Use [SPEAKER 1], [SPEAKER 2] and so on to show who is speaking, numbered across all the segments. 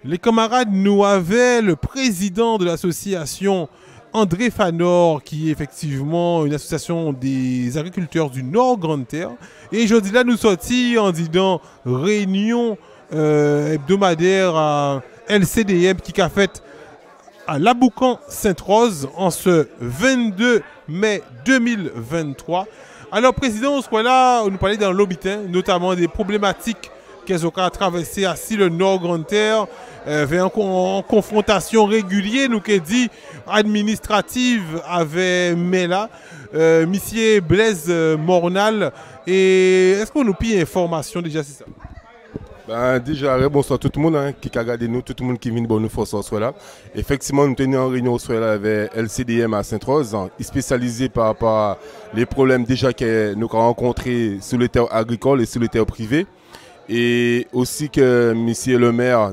[SPEAKER 1] Les camarades nous avaient le président de l'association André Fanor, qui est effectivement une association des agriculteurs du Nord Grande Terre. Et jeudi là, nous sortis en disant réunion hebdomadaire à LCDM qui a fait à Laboucan Sainte-Rose en ce 22 mai 2023. Alors, président, on soit là, on nous parlait dans l'Obitin, notamment des problématiques qu'elles ont traversées assis le Nord Grande Terre, en confrontation régulière, nous qui dit administrative avec Mela, monsieur Blaise Mornal. Et est-ce qu'on nous pille information déjà, c'est ça?
[SPEAKER 2] Ben, déjà, bonsoir tout le monde qui a regardé nous, tout le monde qui vient de nous forcer au soir là. Effectivement, nous tenions en réunion au soir là avec LCDM à Sainte-Rose, spécialisé par rapport aux problèmes déjà que nous avons rencontrés sur les terres agricoles et sur les terres privées. Et aussi que monsieur le maire,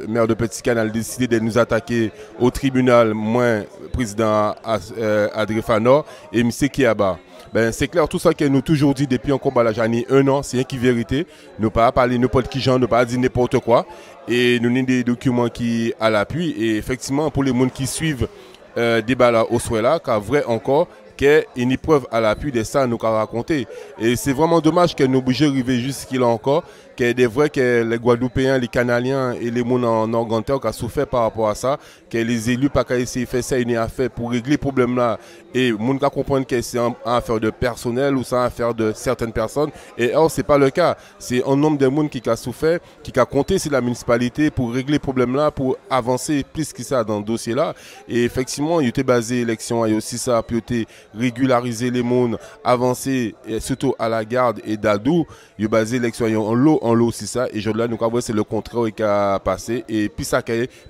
[SPEAKER 2] maire de Petit Canal, a décidé de nous attaquer au tribunal, moi, président André Fanor et monsieur Kiaba. Ben, c'est clair, tout ça que nous toujours dit depuis un combat là, j'en ai un an, c'est rien qui est vérité. Nous ne pas parler n'importe qui genre, nous pas dire n'importe quoi. Et nous avons des documents qui à l'appui. Et effectivement, pour les gens qui suivent débat là au soir là, car vrai encore, qu'il y a une preuve à l'appui de ça nous avons raconté. Et c'est vraiment dommage que nous obligés d'arriver jusqu'à là encore, qu'il y ait des vrais que les Guadeloupéens, les Canadiens et les gens en Nord-Grande-Terre qui ont souffert par rapport à ça, que les élus pas qu'à essayer de faire ça une affaire pour régler le problème là. Et les gens comprennent que c'est une affaire de personnel ou c'est une affaire de certaines personnes. Et or, ce n'est pas le cas. C'est un nombre de gens qui a souffert, qui a compté sur la municipalité pour régler le problème là, pour avancer plus que ça dans le dossier là. Et effectivement, il était basé l'élection, il y a aussi ça, puis il régulariser les mondes, avancer surtout à la garde et d'Adou, il a basé l'élection en lot, c'est ça. Et aujourd'hui, nous avons c'est le contraire qui a passé. Et puis ça,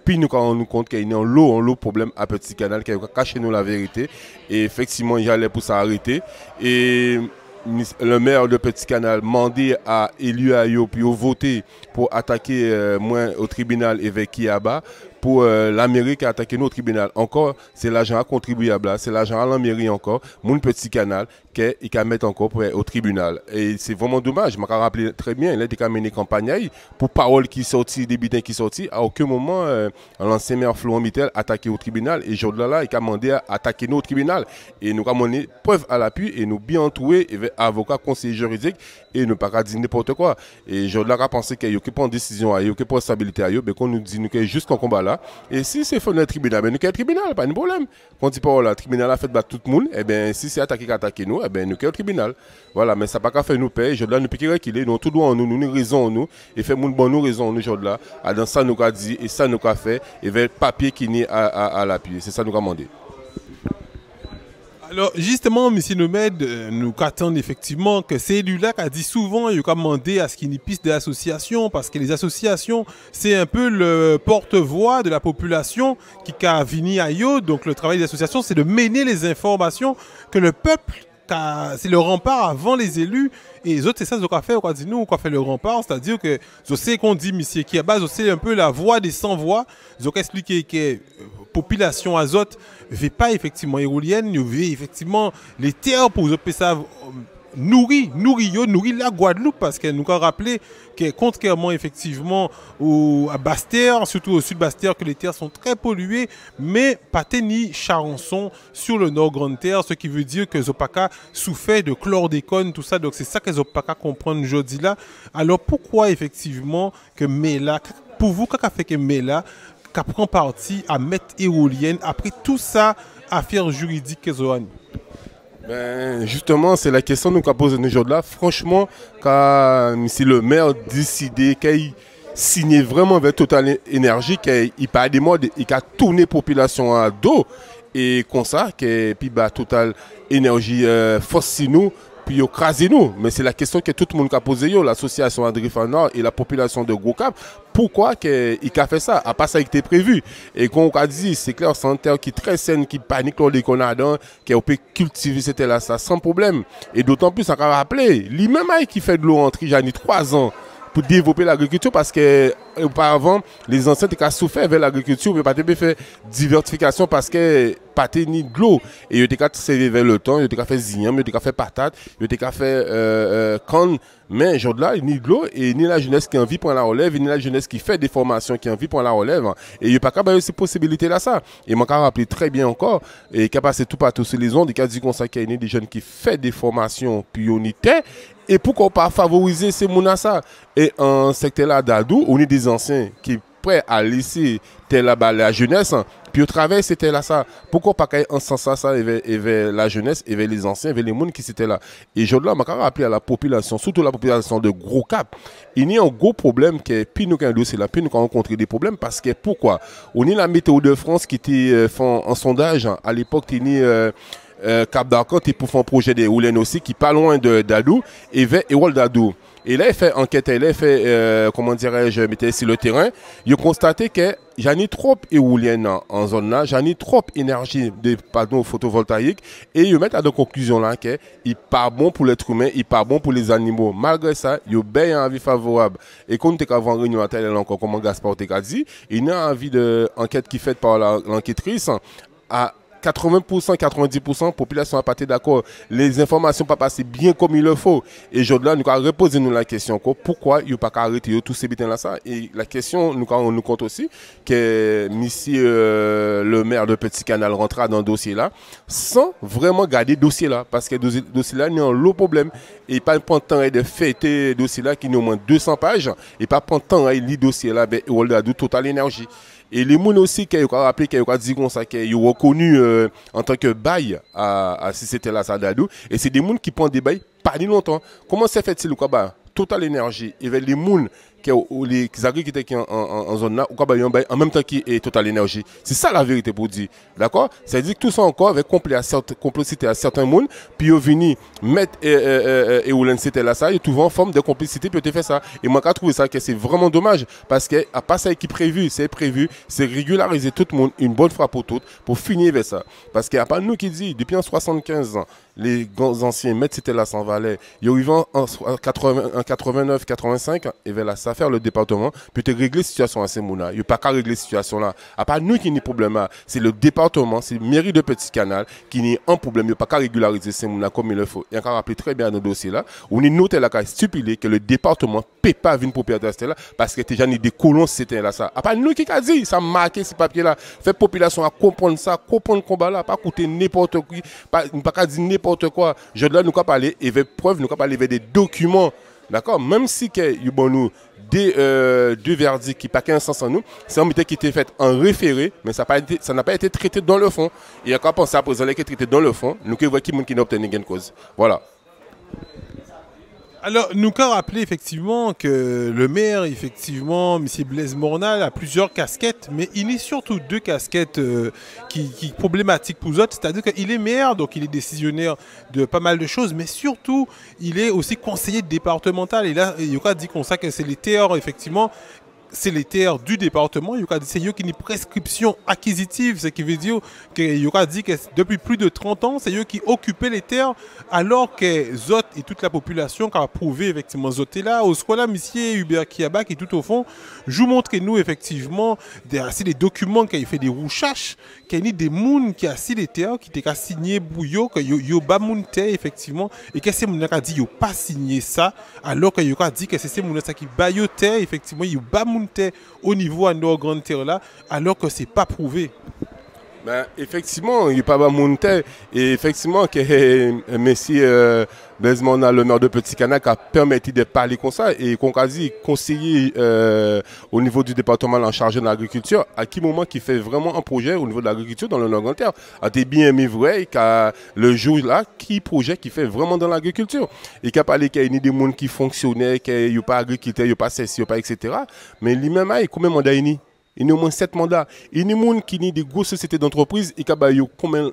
[SPEAKER 2] puis nous avons nous compte qu'il y a un lot problème à Petit Canal, qui a caché nous la vérité. Et effectivement, il allait pour s'arrêter. Et le maire de Petit Canal demandé à élu à yo puis voter pour attaquer moi au tribunal avec Kiaba pour la mairie qui a attaqué nos tribunal. Encore, c'est l'argent contribuable, c'est l'argent à la mairie encore, mon Petit Canal, qui a mettre encore pour au tribunal. Et c'est vraiment dommage, je me rappelle très bien, il a été mené campagne pour parole qui sortit, des bitins qui sortit, à aucun moment, l'ancien maire Florent Mittel a attaqué au tribunal, et aujourd'hui là, il a demandé à attaquer nos tribunal. Et nous avons donné preuve à l'appui, et nous bien entourés, avec avocats, conseillers juridiques, et nous pas dire n'importe quoi. Et aujourd'hui là, pensé qu'il y a pas de décision, il y a pas de stabilité, mais qu'on nous dit que jusqu'en combat là. Et si c'est fait dans le tribunal, ben nous avons tribunal, pas de problème. Quand on dit pas le tribunal a fait battre tout le monde, et bien si c'est attaqué nous, et bien nous avons tribunal. Voilà, mais ça n'a pas qu'à faire nous payer. Aujourd'hui là, nous piquons qu'il nous tout doit en nous, nous raison en nous, et fait moun bon nous raison en nous aujourd'hui là. Dans ça nous avons dit, et ça nous avons fait, et avec papier qui n'est à l'appui. C'est ça nous avons demandé.
[SPEAKER 1] Alors, justement, M. Nomède, nous attendons effectivement que c'est lui-là qui a dit souvent, il a demandé à ce qu'il y ait une piste d'association, parce que les associations, c'est un peu le porte-voix de la population qui a venu à eux. Donc, le travail des associations, c'est de mener les informations que le peuple, c'est le rempart avant les élus. Et les autres, c'est ça qu'on a fait, on a dit nous, on a fait le rempart, c'est-à-dire que je sais qu'on dit, M. Kiaba, je sais un peu la voix des sans-voix, je vais expliquer que population azote ne veut pas effectivement éolienne, ne veut effectivement les terres pour ça nourrir la Guadeloupe, parce qu'elle nous a rappelé que contrairement effectivement à Basse-Terre, surtout au sud Basse-Terre, que les terres sont très polluées, mais pas ni Charançon sur le Nord Grande Terre, ce qui veut dire que Zopaka souffert de chlordécone, tout ça, donc c'est ça que Zopaka comprendre aujourd'hui là. Alors pourquoi effectivement que Mela, pour vous, qu'est-ce fait que Mela qui prend parti à mettre éolienne après tout ça, affaire juridique que Zohan?
[SPEAKER 2] Ben, justement, c'est la question que nous avons posée aujourd'hui là. Franchement, quand si le maire décidé qu'il signe vraiment avec Total Énergie, qu'il pas des modes, il a tourné la population à dos, et comme ça, puis Total Énergie force nous, puis écraser nous. Mais c'est la question que tout le monde a posée, l'association André Fanor et la population de Gros Cap. Pourquoi il a fait ça? À part ça qui était prévu. Et comme on a dit, c'est clair, c'est une terre qui est très saine, qui panique lors des conadans, qui a pu cultiver cette terre-là, ça sans problème. Et d'autant plus, on a rappelé, lui-même qui fait de l'eau en tri, 3 ans pour développer l'agriculture, parce que auparavant, les ancêtres qui ont souffert avec l'agriculture, mais pas faire diversification parce que pâte ni de l'eau. Et il était servi vers le temps, il était fait zignam, il était fait patate, il était fait canne. Mais aujourd'hui, ni de l'eau, et ni la jeunesse qui a envie de prendre la relève, ni la jeunesse qui fait des formations qui a envie de prendre la relève. Et il n'y a pas qu'à avoir ces possibilités-là, ça. Et moi, je me rappelle très bien encore, et qui a passé tout partout sur les ondes, et qui a dit qu'on qu'il y a des jeunes qui font des formations pionnières. Et pourquoi pas favoriser ces mounas-ça? Et en secteur là d'Adou, on est des anciens qui sont prêts à laisser la jeunesse. Puis au travers, c'était là ça. Pourquoi pas qu'il y ait un sens ça vers la jeunesse, et vers les anciens, vers les gens qui étaient là. Et aujourd'hui, je vais rappeler à la population, surtout la population de Gros Cap, il y a un gros problème que, puis nous, quand dossier là, puis nous avons rencontré des problèmes parce que pourquoi? On est la météo de France qui était fait un sondage à l'époque, il y a Cap d'Arcant pour faire un projet de Oulen aussi qui pas loin d'Adou et vers Ewol d'Adou. Et là, il fait enquête, il a fait, comment dirais-je, mettais sur le terrain. Il a constaté que j'en ai trop éolienne en zone là, j'en ai trop énergie de panneaux photovoltaïques. Et il met à la conclusion là qu'il n'est pas bon pour l'être humain, il n'est pas bon pour les animaux. Malgré ça, il a bien un avis favorable. Et quand tu es avant réunion à tel encore, comme Gaspard t'a dit, il y a un avis d'enquête qui est faite par l'enquêtrice à 80%, 90% de la population n'a pas été d'accord. Les informations ne pas passées bien comme il le faut. Et aujourd'hui, nous avons reposé la question pourquoi il n'y a pas arrêté tous ces bêtises là. Et la question, nous compte aussi que monsieur le maire de Petit Canal rentrera dans le dossier là sans vraiment garder le dossier là. Parce que le dossier là, il y a un lot problème. Et pas prendre le temps de fêter le dossier là qui a au moins 200 pages. Et pas prendre le temps de lire le dossier là, ben, il a Total Énergie. Et les gens aussi qui ont rappelé, qui ont dit comme ça, qui ont reconnu en tant que bail à si c'était la Sadadou. Et c'est des gens qui prennent des bails pas ni longtemps. Comment ça fait-il quoi? Total Énergie. Et les gens qui les agriculteurs qui sont en zone là, en même temps qui est Total Énergie. C'est ça la vérité pour dire. D'accord? C'est-à-dire que tout ça encore avec complicité à certains gens, puis ils viennent mettre et où c'était là ça, ils trouvent en forme de complicité, puis ils fait ça. Et moi, j'ai trouvé ça que c'est vraiment dommage parce que à part ça qui est prévu, c'est régulariser tout le monde une bonne fois pour toutes pour finir avec ça. Parce qu'il n'y a pas nous qui dit, depuis en 75 ans, les grands anciens maîtres c'était là sans valet, ils arrivent en 89, 85, et vers là, ça faire le département, puis te régler la situation à ces gens-là. Il n'y a pas qu'à régler la situation là. À part nous qui n'y problème là, c'est le département, c'est la mairie de Petit Canal qui n'y a un problème. Il n'y a pas qu'à régulariser ces gens-là comme il le faut. Et encore rappelé très bien dans le dossier là, on est noté là qu'à stipuler que le département ne peut pas venir propriétaire là parce que déjà des colons c'était là ça. À part nous qui a dit, ça marqué ces papiers là, fait population à comprendre ça, comprendre le combat là, pas coûter n'importe qui, pas qu'à dire n'importe quoi. Je dois nous parler et avec preuve, nous parler avec des documents. D'accord? Même si il y a nous deux verdicts qui n'ont pas un sens en nous, c'est un métier qui était fait en référé, mais ça n'a pas été traité dans le fond. Et quand on pense à présent qui est traité dans le fond, nous voyons qui n'a obtenu gain de cause. Voilà.
[SPEAKER 1] Alors, nous avons rappelé effectivement que le maire, effectivement, M. Blaise Mornal, a plusieurs casquettes, mais il est surtout deux casquettes qui sont problématiques pour nous autres. C'est-à-dire qu'il est maire, donc il est décisionnaire de pas mal de choses, mais surtout, il est aussi conseiller départemental. Et là, il y a dit comme ça que c'est les terres, effectivement, c'est les terres du département. Il y a dit c'est une prescription acquisitive, ce qui veut dire qu'il y a dit que depuis plus de 30 ans, c'est eux qui occupaient les terres, alors que Zot et toute la population qui a prouvé effectivement Zot est là. Au soit là, monsieur Hubert Kiaba qui tout au fond, je vous montre nous effectivement des documents qui ont fait des rouchaches, qu'il y a des gens qui ont assis les terres, qui ont signé bouillot, que yo ba moun terre effectivement, et que ces gens qui ont dit yo pas signé ça, alors que yo a dit que c'est ces gens qui baillent terre effectivement, yo ba moun au niveau à nos grandes terres là, alors que c'est pas prouvé.
[SPEAKER 2] Ben, effectivement, il n'y a pas de monter. Et effectivement, que monsieur Besmona, le maire de Petit Canal, a permis de parler comme ça et qu'on a dit conseiller au niveau du département en charge de l'agriculture, à qui moment qui fait vraiment un projet au niveau de l'agriculture dans le Nord-Angleterre. A été bien aimé vrai qu'à le jour là, qui projet qui fait vraiment dans l'agriculture. Et qu'il a parlé qu'il y a des gens qui fonctionnaient, qu'il n'y a pas agriculteur, il n'y a pas ceci, il n'y a pas etc. Mais lui-même, il y a combien de mandats il y a au moins 7 mandats. Il y a des gens qui ont des grosses sociétés d'entreprise et qui ont combien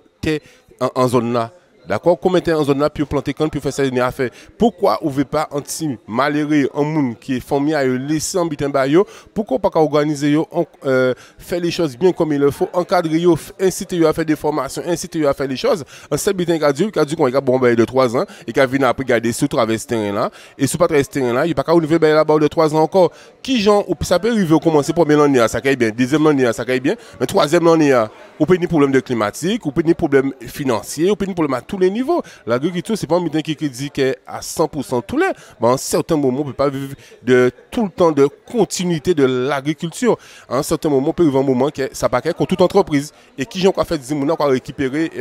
[SPEAKER 2] en zone là. D'accord? Comment était en zone là, puis planter quand, puis faire ça, il a fait. Pourquoi on veut pas anti malheureux, un monde qui est formé à laisser en bitin bayo? Pourquoi pas organiser yo, faire les choses bien comme il le faut, encadrer yo, inciter yo à faire des formations, inciter yo à faire les choses. Un seul bitin qui a dit qu'on a bon de 3 ans et qui a venu après garder sous travers ce terrain là. Et sous pas travers ce terrain là, il n'y a pas qu'à ouvrir là-bas de 3 ans encore. Qui genre, ça peut arriver au commencer première année, ça caille bien, deuxième année, ça caille bien, mais troisième année, on peut des problèmes de climatique, on peut des problèmes financiers, on peut des problèmes à tous les niveaux. L'agriculture, c'est pas un bitin qui dit qu'à 100% tous les. Mais à un certain moment, on ne peut pas vivre de tout le temps de continuité de l'agriculture. À un certain moment, on peut arriver un moment que ça pas comme toute entreprise. Et qui j'en fait dire, on a récupérer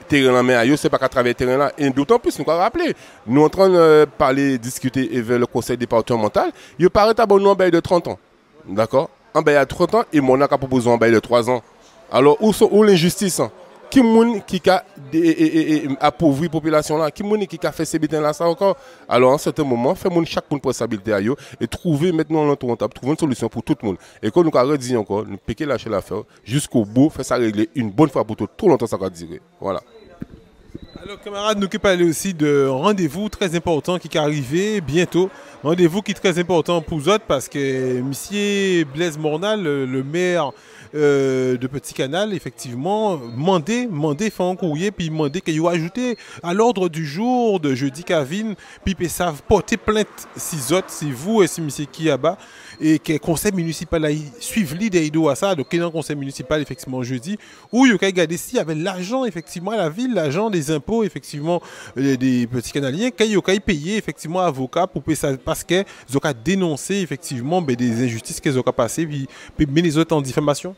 [SPEAKER 2] terrain en main, c'est pas qu'à travers terrain là. Et d'autant plus, nous avons rappelé, nous en train de parler, discuter avec le conseil départemental, il paraît à bon en bail de 30 ans. D'accord? En bail à 30 ans, et mon a proposé un bail de 3 ans. Alors, où l'injustice? Qui a appauvri la population là? Qui a fait ces bêtises là ça encore? Alors, à un certain moment, chaque monde responsabilité à eux et trouver maintenant l'entour table, trouver une solution pour tout le monde. Et comme nous avons dit encore, nous piquer lâcher l'affaire jusqu'au bout, faire ça régler une bonne fois pour tout, tout longtemps ça va durer. Voilà.
[SPEAKER 1] Alors, camarades, nous qui parlons aussi de rendez-vous très important qui est arrivé bientôt. Rendez-vous qui est très important pour vous autres parce que M. Blaise Mornal, le maire de Petit Canal, effectivement, mandé fait un courrier, puis mandé qu'il y ait ajouté à l'ordre du jour de jeudi Kavin, puis ils savent porter plainte si autres, si vous et si M. Kiaba, et que le conseil municipal a suivi l'idée à ça, donc il y a un conseil municipal, effectivement, jeudi, où il y a regardé s'il y avait l'argent, effectivement, à la ville, l'argent des impôts, effectivement, des petits canaliens, qu'il y a payé, effectivement, avocat pour payer ça, parce qu'ils ont dénoncé, effectivement, des injustices qu'ils ont passées, puis mettre les autres en diffamation.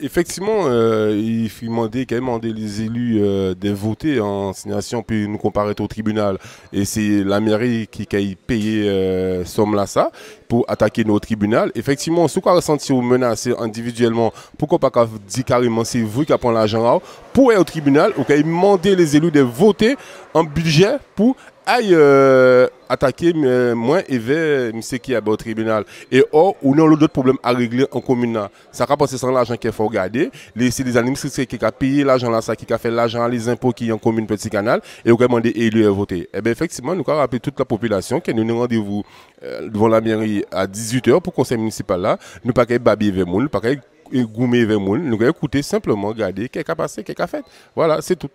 [SPEAKER 2] Effectivement, il faut demander les élus de voter en signation puis nous comparer au tribunal. Et c'est la mairie qui a payé somme là ça pour attaquer nos tribunaux. Effectivement, si vous ressentez ou menacé individuellement, pourquoi pas dire carrément c'est vous qui prenez l'argent pour aller au tribunal ou qui demander les élus de voter un budget pour aille attaquer moi et vers monsieur qui est au tribunal. Et or, on a d'autres problèmes à régler en commune. Ça va passer sans l'argent qu'il faut regarder. C'est les administrateurs qui ont payé l'argent là, ça qui a fait l'argent, les impôts qui sont en commune Petit Canal, et on a demandé élus à voter. Et bien effectivement, nous avons rappelé toute la population qui nous rendez-vous devant la mairie à 18h pour le conseil municipal là. Nous pas qu'à babiller vers nous, pas qu'à goumer vers nous. Nous allons écouter simplement, regarder qu'est-ce qui a passé, qu'est-ce qui a fait. Voilà, c'est tout.